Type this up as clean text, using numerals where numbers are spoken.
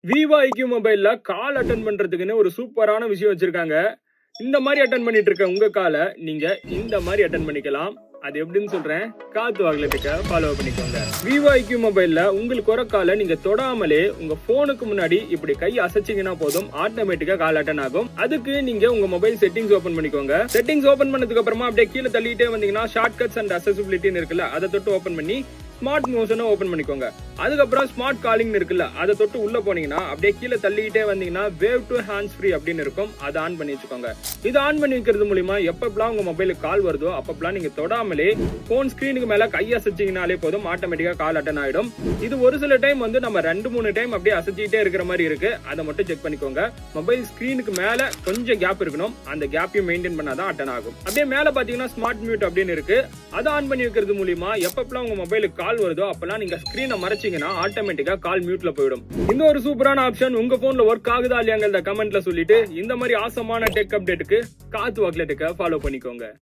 Vivo IQ மொபைல்ல call attend பண்றதுக்குன்னு ஒரு சூப்பரான விஷயம் வச்சிருக்காங்க. இந்த மாதிரி அட்டன் பண்ணிட்டு இருக்க உங்க காலை நீங்க இந்த மாதிரி அட்டன் பண்ணிக்கலாம். அது எப்படின்னு சொல்றேன், காத்து வாங்கலத்துக்க ஃபாலோ பண்ணிக்கோங்க. விவோ ஐக்யூ மொபைல்ல உங்களுக்கு ஒரு காலை நீங்க தொடாமலே உங்க போனுக்கு முன்னாடி இப்படி கை அசைச்சிங்கன்னா போதும், ஆட்டோமேட்டிக்கா கால் அட்டன் ஆகும். அதுக்கு நீங்க உங்க மொபைல் செட்டிங்ஸ் ஓபன் பண்ணிக்கோங்க. செட்டிங்ஸ் ஓபன் பண்ணதுக்கு அப்புறமா அப்படியே கீழே தள்ளிட்டே வந்தீங்கன்னா ஷார்ட்கட்ஸ் அண்ட் அக்சஸிபிலிட்டின்னு இருக்குல்ல, அதை தொட்டு ஓபன் பண்ணி ஸ்மார்ட் மோஷனை ஓபன் பண்ணிக்கோங்க. அதுக்கப்புறம் ஸ்மார்ட் காலிங் இருக்குல்ல, அதை தொட்டு உள்ள போனீங்கன்னா அப்படியே கீழே தள்ளிக்கிட்டே வந்தீங்கன்னா வேவ் டு ஹேண்ட்ஸ் ஃப்ரீ அப்படின்னு இருக்கும். அதை ஆன் பண்ணி வச்சுக்கோங்க. இது ஆன் பண்ணி வைக்கிறது மூலியமா எப்பப்பெல்லாம் உங்க மொபைலுக்கு கால் வருதோ அப்பப்பெல்லாம் நீங்க தொடாமலே போன் ஸ்கிரீனுக்கு மேல கை அசைச்சிங்கனாலே போதும், ஆட்டோமேட்டிக்கா கால் அட்டன் ஆயிடும். இது ஒரு சில டைம் வந்து நம்ம 2-3 டைம் அப்படியே அசைச்சிட்டே இருக்கிற மாதிரி இருக்கு. அதை மட்டும் செக் பண்ணிக்கோங்க. மொபைல் ஸ்கிரீனுக்கு மேல கொஞ்சம் கேப் இருக்கணும். அந்த கேப்பையும் மெயின்டைன் பண்ணாதான் அட்டன் ஆகும். அப்படியே மேல பாத்தீங்கன்னா ஸ்மார்ட் மியூட் அப்படின்னு இருக்கு. அதை ஆன் பண்ணி வைக்கிறது மூலியமா எப்பப்பெல்லாம் உங்க மொபைலுக்கு கால் வருதோ அப்பெல்லாம் நீங்க ஸ்கிரீனை மறைச்சிங்கன்னா ஆட்டோமேட்டிக்கா கால் மியூட்ல போயிடும். இந்த ஒரு சூப்பரான ஆப்ஷன் உங்க போன்ல ஒர்க் ஆகுதா இல்லையாங்கிறத கமெண்ட்ல சொல்லிட்டு இந்த மாதிரி ஆசமான டெக் அப்டேட்டுக்கு காத்து வாக்லெட்டுக்கு ஃபாலோ பண்ணிக்கோங்க.